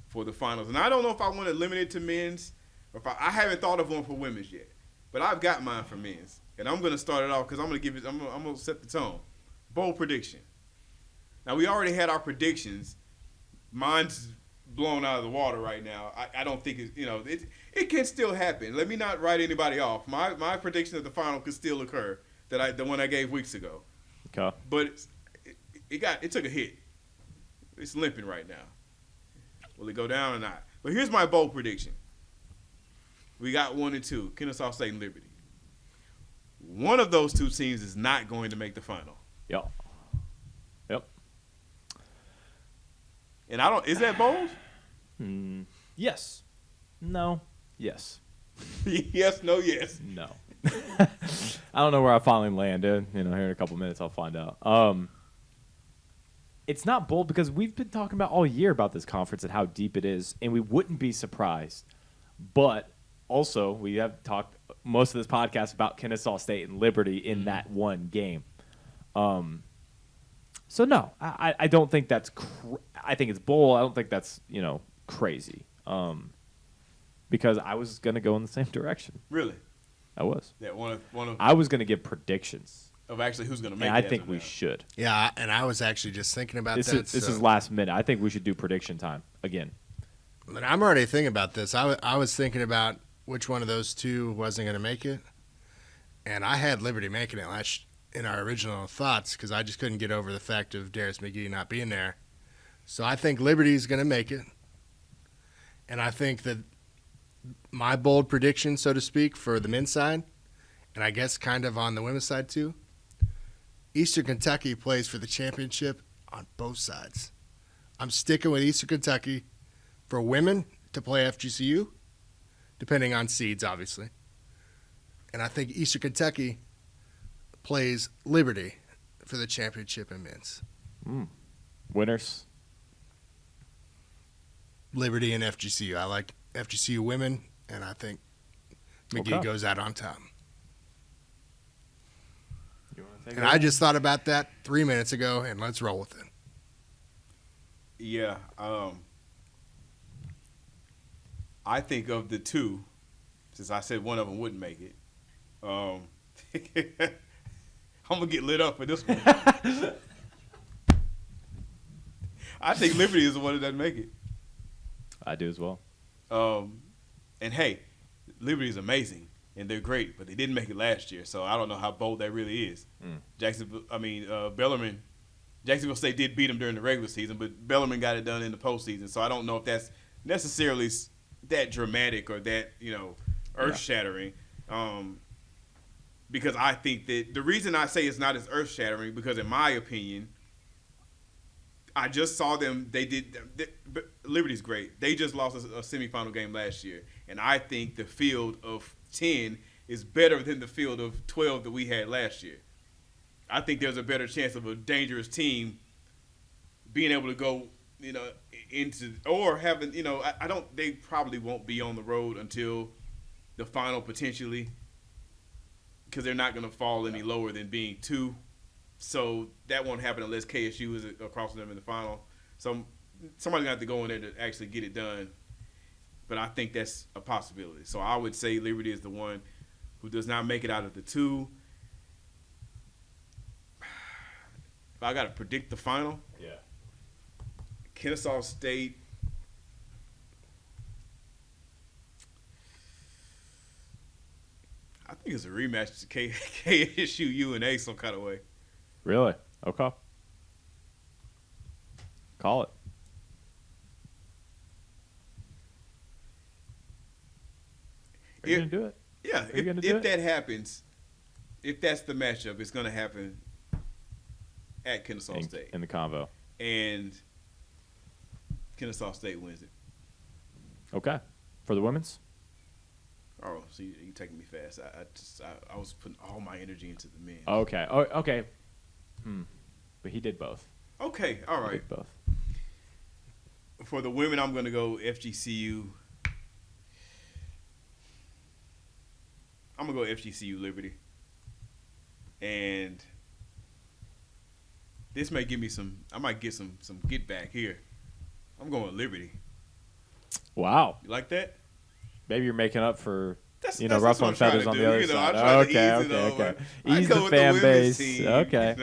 for the finals, and I don't know if I want to limit it to men's, or if I haven't thought of one for women's yet, but I've got mine for men's, and I'm going to start it off because I'm going to set the tone. Bold prediction. Now we already had our predictions. Mine's blown out of the water right now. I don't think it can still happen. Let me not write anybody off. My prediction of the final could still occur, the one I gave weeks ago. Okay. But it took a hit. It's limping right now. Will it go down or not? But here's my bold prediction. We got 1 and 2, Kennesaw State and Liberty. One of those 2 teams is not going to make the final. Yep. And is that bold? Yes. No. Yes. Yes, no, yes. No. I don't know where I finally landed. Here in a couple minutes I'll find out. It's not bold because we've been talking about all year about this conference and how deep it is, and we wouldn't be surprised. But also, we have talked most of this podcast about Kennesaw State and Liberty in that one game. So no, I don't think that's. I think it's bold. I don't think that's crazy. Because I was gonna go in the same direction. Really? I was. Yeah, one of. I was gonna give predictions of actually who's gonna make. And I think we should. Yeah, and I was actually just thinking about this. that. This is last minute. I think we should do prediction time again. But I'm already thinking about this. I was thinking about which one of those 2 wasn't going to make it, and I had Liberty making it in our original thoughts because I just couldn't get over the fact of Darius McGee not being there. So I think Liberty's going to make it, and I think that my bold prediction, so to speak, for the men's side, and I guess kind of on the women's side too, Eastern Kentucky plays for the championship on both sides. I'm sticking with Eastern Kentucky for women to play FGCU, depending on seeds, obviously. And I think Eastern Kentucky plays Liberty for the championship in men's. Winners? Liberty and FGCU. I like FGCU women, and I think McGee goes out on top. And I just thought about that 3 minutes ago, and let's roll with it. Yeah. I think of the 2, since I said one of them wouldn't make it, I'm going to get lit up for this one. I think Liberty is the one that doesn't make it. I do as well. And, hey, Liberty is amazing, and they're great, but they didn't make it last year, so I don't know how bold that really is. Jacksonville State did beat them during the regular season, but Bellarmine got it done in the postseason, so I don't know if that's necessarily that dramatic or that, earth-shattering. Because I think that the reason I say it's not as earth-shattering, because in my opinion, I just saw them. Liberty's great. They just lost a semifinal game last year, and I think the field of 10 is better than the field of 12 that we had last year. I think there's a better chance of a dangerous team being able to go, into or having, I don't. They probably won't be on the road until the final potentially, because they're not going to fall any lower than being 2. So that won't happen unless KSU is across them in the final. So somebody's going to have to go in there to actually get it done. But I think that's a possibility. So I would say Liberty is the one who does not make it out of the 2. If I got to predict the final, Kennesaw State. I think it's a rematch to KSU UNA some kind of way. Really? Okay. Call it. Are you going to do it? Yeah. If that happens, if that's the matchup, it's going to happen at Kennesaw State. In the convo. And Kennesaw State wins it. Okay. For the women's? Oh, so you're taking me fast. I was putting all my energy into the men. Okay. Oh, okay. But he did both. Okay. All right. He did both. For the women, I'm going to go FGCU. I'm going to go FGCU Liberty. And this may give me I might get some get back here. I'm going Liberty. Wow. You like that? Maybe you're making up for, that's ruffling feathers on the other side. Okay. Ease the fan base. Team, okay.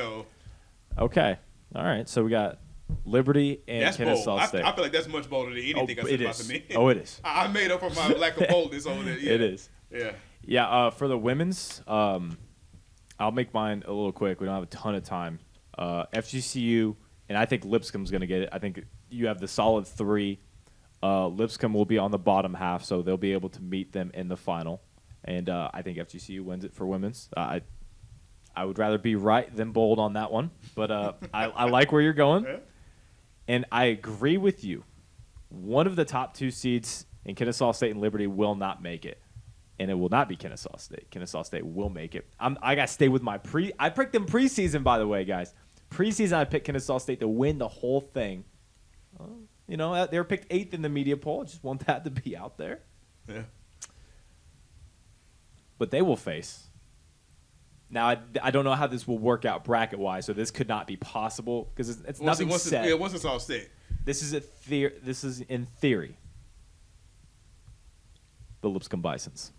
Okay. All right. So we got Liberty and that's Kennesaw bold. State. I feel like that's much bolder than anything I said about the men. Oh, it is. I made up for my lack of boldness over there. Yeah. It is. Yeah. Yeah. For the women's, I'll make mine a little quick. We don't have a ton of time. FGCU, and I think Lipscomb's going to get it. I think you have the solid 3. Lipscomb will be on the bottom half, so they'll be able to meet them in the final. And I think FGCU wins it for women's. I would rather be right than bold on that one, but I like where you're going. Yeah. And I agree with you. One of the top 2 seeds in Kennesaw State and Liberty will not make it. And it will not be Kennesaw State. Kennesaw State will make it. I got to stay with my I picked them preseason, by the way, guys. Preseason, I picked Kennesaw State to win the whole thing. They were picked 8th in the media poll. I just want that to be out there. Yeah. But they will face. Now, I don't know how this will work out bracket-wise, so this could not be possible because it's nothing set. Once it's all set. This is in theory. The Lipscomb Bisons.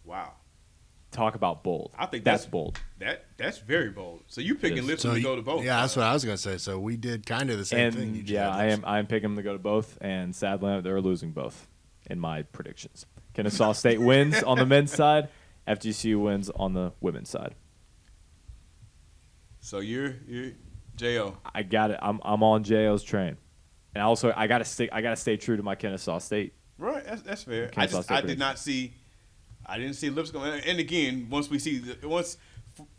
Wow. Talk about bold. I think that's bold. That's very bold. So you picking Lipscomb to go to both? Yeah, that's what I was gonna say. So we did kind of the same thing. I'm picking them to go to both, and sadly they're losing both in my predictions. Kennesaw State wins on the men's side. FGCU wins on the women's side. So you're Jo. I got it. I'm on Jo's train, and also I gotta stay true to my Kennesaw State. Right, that's fair. I didn't see Lipscomb, and again, once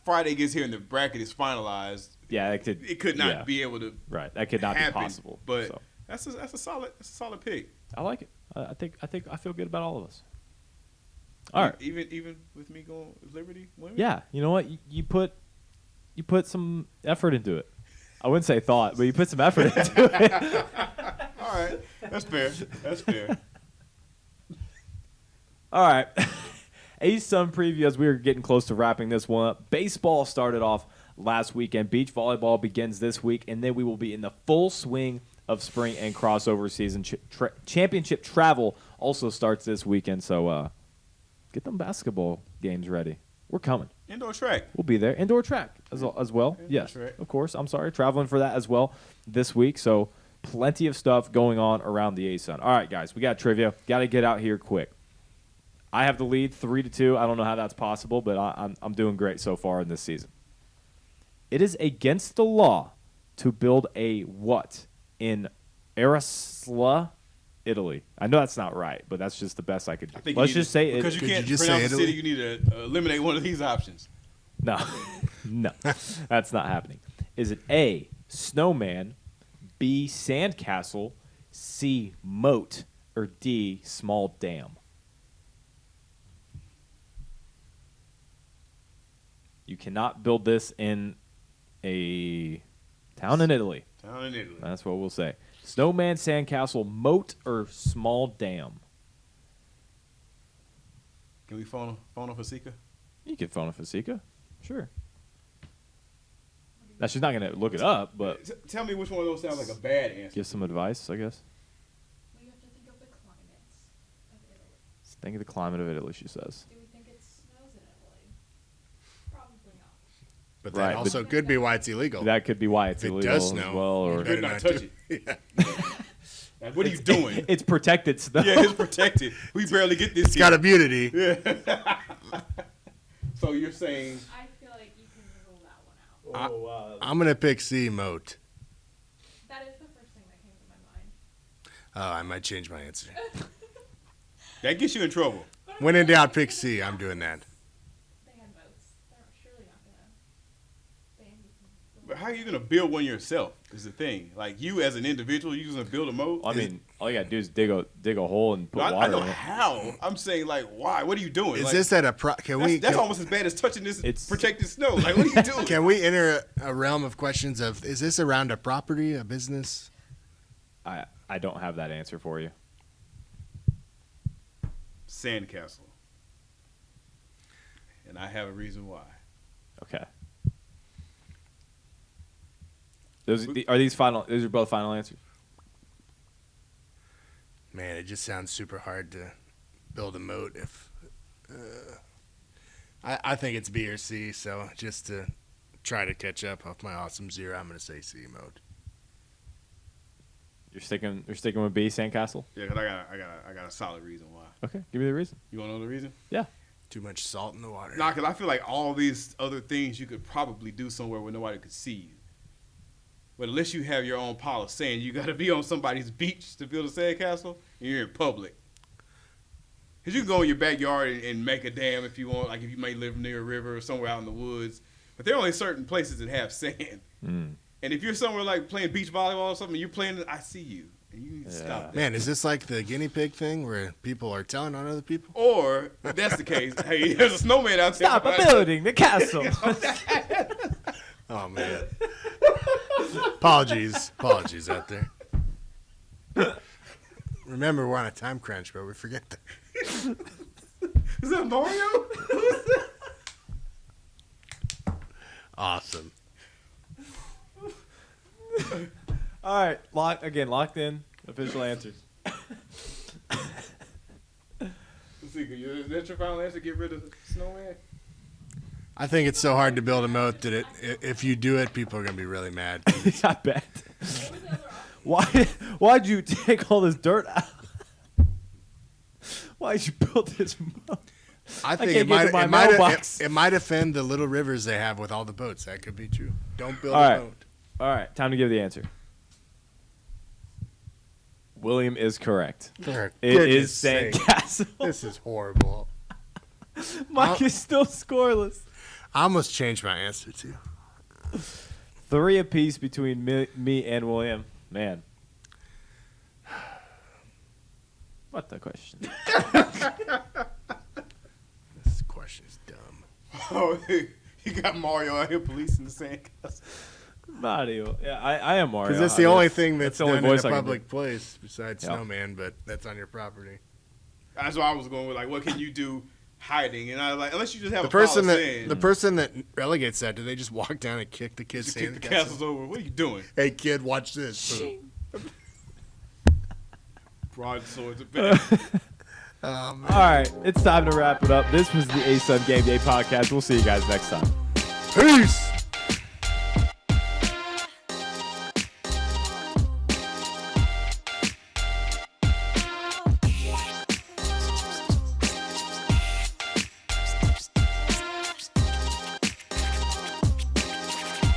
Friday gets here and the bracket is finalized, it could not be able to. Right, that could not happen, be possible. But that's a solid pick. I like it. I think I feel good about all of us. All right, even with me going with Liberty women. Yeah, you know what? You put some effort into it. I wouldn't say thought, but you put some effort into it. All right, that's fair. That's fair. All right. ASUN preview as we are getting close to wrapping this one up. Baseball started off last weekend. Beach volleyball begins this week, and then we will be in the full swing of spring and crossover season. Championship travel also starts this weekend, so get them basketball games ready. We're coming. Indoor track. We'll be there. Indoor track as well. Indoor Yes, track. of course. I'm sorry. Traveling for that as well this week. So plenty of stuff going on around the ASUN. All right, guys. We got trivia. Got to get out here quick. I have the lead 3-2. I don't know how that's possible, but I'm doing great so far in this season. It is against the law to build a what in Arasla, Italy? I know that's not right, but that's just the best I could do. Let's just say because you can't pronounce the city. You need to eliminate one of these options. No, no, that's not happening. Is it A, snowman, B, sandcastle, C, moat, or D, small dam? You cannot build this in a town in Italy. Town in Italy. That's what we'll say. Snowman, sandcastle, moat, or small dam? Can we phone a Fasika? You can phone a Fasika. Sure. Now, she's not going to look it up, but Tell me which one of those sounds like a bad answer. give some advice, I guess. We have to think of the climates of Italy. Think of the climate of Italy, she says. Do we think it snows in Italy? Probably not. But Right, that but- also could be why it's illegal. That could be why it's If it illegal does as snow, well. you Or You better not touch it. Like, what are you doing? it's protected snow. Yeah, it's protected. We barely get this. It's got a beauty. So you're saying? I feel like you can rule that one out. Oh, wow. I'm going to pick C, moat. That is the first thing that came to my mind. Oh, I might change my answer. That gets you in trouble. When in doubt, pick C. I'm doing that. They had boats. They're surely not going to ban you from But how are you gonna build one yourself? Is the thing. Like you as an individual, you're gonna build a moat. I mean, all you got to do is dig a hole and put I water know in it. how. I'm saying like, why? What are you doing? Is Like, this at a that's almost as bad as touching this It's- protected snow. Like, what are you doing? Can we enter a realm of questions of, is this around a property, a business? I don't have that answer for you. Sandcastle. And I have a reason why. Okay. Are these final? These are both final answers. Man, it just sounds super hard to build a moat if... I think it's B or C, so just to try to catch up off my awesome zero, I'm going to say C, moat. You're sticking with B, sandcastle. Yeah, because I got a solid reason why. Okay, give me the reason. You want to know the reason? Yeah. Too much salt in the water. Nah, because I feel like all these other things you could probably do somewhere where nobody could see you. But unless you have your own pile of sand, you got to be on somebody's beach to build a sandcastle, and you're in public. Because you can go in your backyard and make a dam if you want, like if you may live near a river or somewhere out in the woods. But there are only certain places that have sand. Mm. And if you're somewhere like playing beach volleyball or something, you're playing, I see you. And you need to stop that. Man, is this like the guinea pig thing where people are telling on other people? Or, if that's the case, hey, there's a snowman out there. Stop building the castle. Oh, man. Apologies out there. Remember, we're on a time crunch, but we forget that. Is that Mario? Awesome. All right, locked in. Official answers. Is that your final answer? Get rid of the snowman? I think it's so hard to build a moat that if you do it, people are going to be really mad. I bet. Why'd you take all this dirt out? Why'd you build this moat? I think can't get to my mailbox. it might offend the little rivers they have with all the boats. That could be true. Don't build All a right. boat. All right, time to give the answer. William is correct. For It goodness is sake. sandcastle. This is horrible. Mike is still scoreless. I almost changed my answer, too. 3 apiece between me and William. Man. What the question? This question is dumb. Oh, you got Mario out here policing the sandcastle. Mario. Yeah, I am Mario. Because that's the only thing that's the only done in voice a I can do. public place besides Yeah. Snowman, but that's on your property. That's why I was going with, like, what can you do hiding? And I was like, unless you just have The a pile person of that sand. the person that relegates that, do they just walk down and kick the kid's Just kick the sandcastle? castles over. What are you doing? Hey, kid, watch this. Shing. Broadswords are back. All right, it's time to wrap it up. This was the ASUN Game Day Podcast. We'll see you guys next time. Peace.